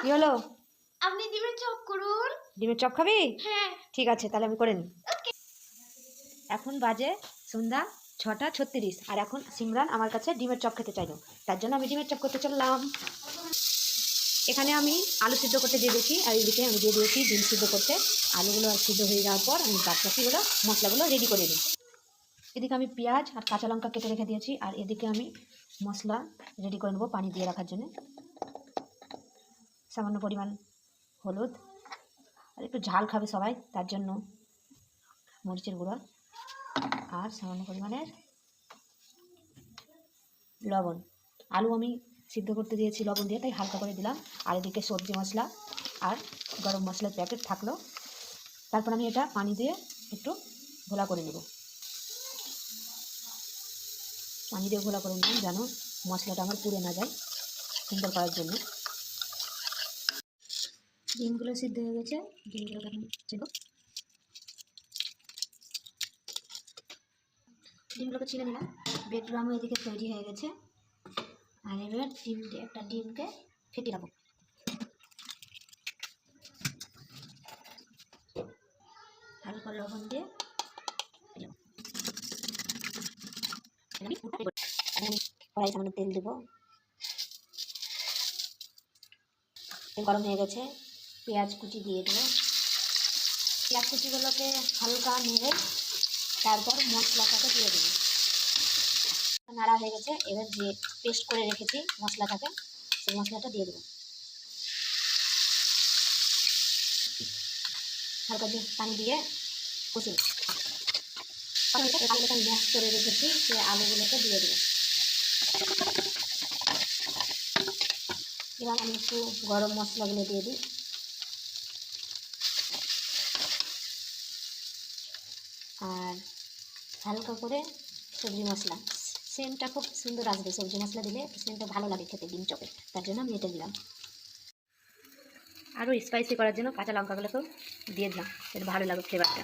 কি হলো? আপনি ডিমের চপ করুন। ডিমের চপ খাবি? হ্যাঁ। ঠিক আছে, তাহলে আমি করে নিই। এখন বাজে সন্ধ্যা 6:36 আর এখন সিমরান আমার কাছে ডিমের চপ খেতে চাইলো, তার জন্য আমি ডিমের চপ করতে চললাম। এখানে আমি আলু সিদ্ধ করতে দিয়ে দিয়েছি আর এদিকে আমি দিয়ে দিয়েছি ডিম সিদ্ধ করতে। আলুগুলো সিদ্ধ হয়ে যাওয়ার পর আমি বাদবাকিগুলো মশলাগুলো রেডি করে দিই। এদিকে আমি পেঁয়াজ আর কাঁচা লঙ্কা কেটে রেখে দিয়েছি আর এদিকে আমি মশলা রেডি করে নেবো পানি দিয়ে রাখার জন্য। সামান্য পরিমাণ হলুদ, আর একটু ঝাল খাবে সবাই তার জন্য মরিচের গুঁড়ো, আর সামান্য পরিমাণের লবণ। আলু আমি সিদ্ধ করতে দিয়েছি লবণ দিয়ে, তাই হালকা করে দিলাম। আর এদিকে সবজি মশলা আর গরম মশলার প্যাকেট থাকলো। তারপর আমি এটা পানি দিয়ে একটু ঘোলা করে নেব। পানি দিয়ে ঘোলা করে নিলাম যেন মশলাটা আমার পুড়ে না যায়, সুন্দর করার জন্য। ডিমগুলো সিদ্ধ হয়ে গেছে, ডিমগুলো ছিল ডিমগুলোকে ছিঁড়ে নিলাম। ব্রেডক্রামও এদিকে তৈরি হয়ে গেছে। আর এবার একটা ডিমকে ফেটে রাখবো। হালকা লবণ দিয়ে কড়াই সামান্য তেল দেবো। তেল গরম হয়ে গেছে, পেঁয়াজ কুচি দিয়ে দেবো। পেঁয়াজ কুচিগুলোকে হালকা নেড়ে তারপর মশলাটাকে দিয়ে দেবো। নাড়া হয়ে গেছে, এবার যে পেস্ট করে রেখেছি মশলাটাকে, সেই মশলাটা দিয়ে দেবো। হালকা দিয়ে পানি দিয়ে কষি আলুটা ম্যাশ করে রেখেছি, সেই আলুগুলোকে দিয়ে দেবো। এবার আমি একটু গরম মশলাগুলো দিয়ে দিই। আর হালকা করে সবজি মশলা, সেন্টটা খুব সুন্দর আসবে। সবজি মশলা দিলে সেন্টটা ভালো লাগে খেতে ডিম চপে, তার জন্য আমি এটা দিলাম। আরও স্পাইসি করার জন্য কাঁচা লঙ্কাগুলোকেও দিয়ে দিলাম, এটা ভালো লাগে ফ্লেভারটা।